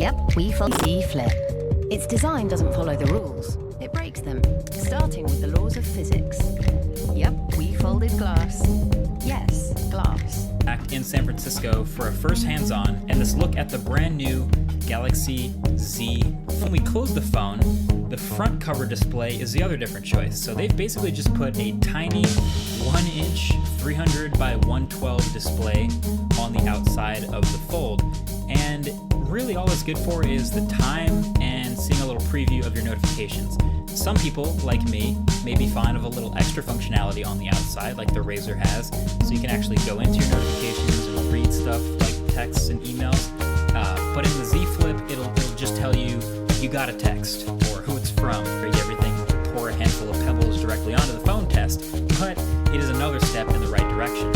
Yep, we follow Z Flip. Its design doesn't follow the rules. It breaks them, starting with the laws of physics. Yep, we folded glass. Yes, glass. Back in San Francisco for a first hands-on and this look at the brand new Galaxy Z. When we close the phone, the front cover display is the other different choice. So they've basically just put a tiny 1-inch 300 by 112 display on the outside of the Fold. And really all it's good for is the time and seeing a little preview of your notifications. Some people, like me, may be fond of a little extra functionality on the outside, like the Razr has, so you can actually go into your notifications and read stuff like texts and emails. But in the Z Flip, it'll just tell you got a text or who it's from. For everything, pour a handful of pebbles directly onto the phone test, but it is another step in the right direction.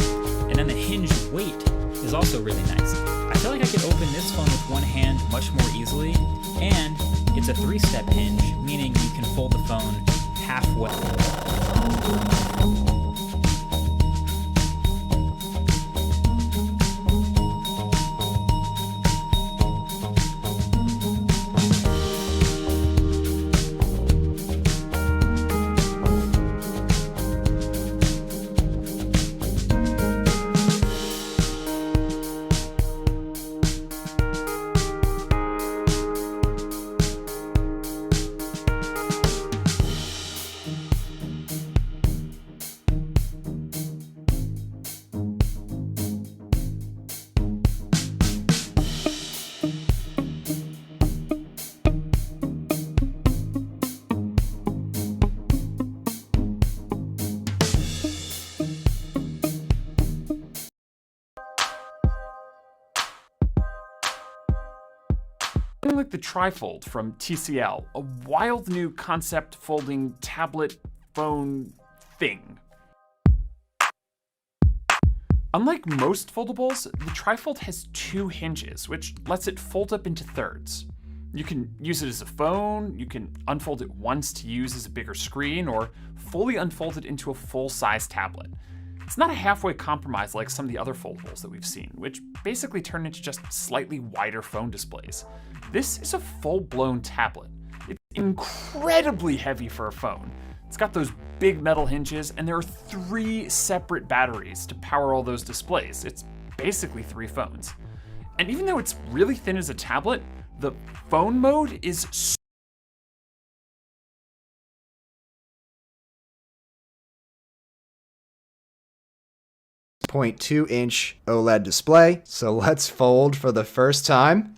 And then the hinge weight is also really nice. I feel like I could open this phone with one hand much more easily, and it's a 3-step hinge, meaning you can fold the phone halfway. Like the Trifold from TCL, a wild new concept folding tablet phone thing. Unlike most foldables, the Trifold has 2 hinges, which lets it fold up into thirds. You can use it as a phone, you can unfold it once to use as a bigger screen, or fully unfold it into a full-size tablet. It's not a halfway compromise like some of the other foldables that we've seen, which basically turn into just slightly wider phone displays. This is a full-blown tablet. It's incredibly heavy for a phone. It's got those big metal hinges, and there are 3 separate batteries to power all those displays. It's basically 3 phones. And even though it's really thin as a tablet, the phone mode is 0.2-inch OLED display. So let's fold for the first time.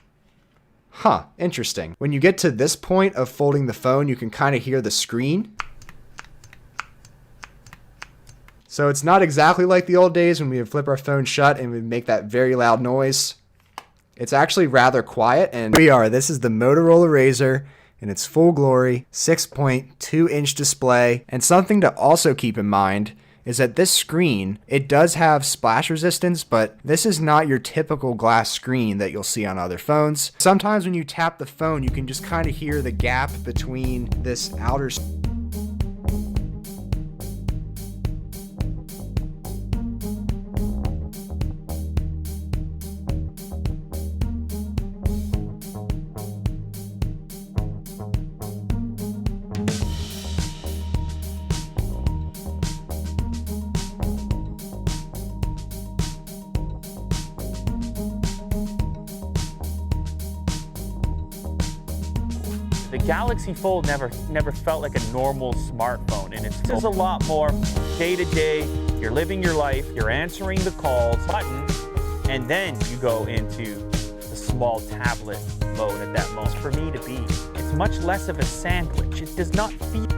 Huh, interesting. When you get to this point of folding the phone, you can kind of hear the screen. So it's not exactly like the old days when we would flip our phone shut and we'd make that very loud noise. It's actually rather quiet, and here we are. This is the Motorola Razr in its full glory, 6.2-inch display. And something to also keep in mind is that this screen, it does have splash resistance, but this is not your typical glass screen that you'll see on other phones. Sometimes when you tap the phone, you can just kind of hear the gap between this outer The Galaxy Fold never felt like a normal smartphone, and it's just a lot more day-to-day. You're living your life, you're answering the calls, button, and then you go into the small tablet mode at that moment. For me to be, it's much less of a sandwich. It does not feel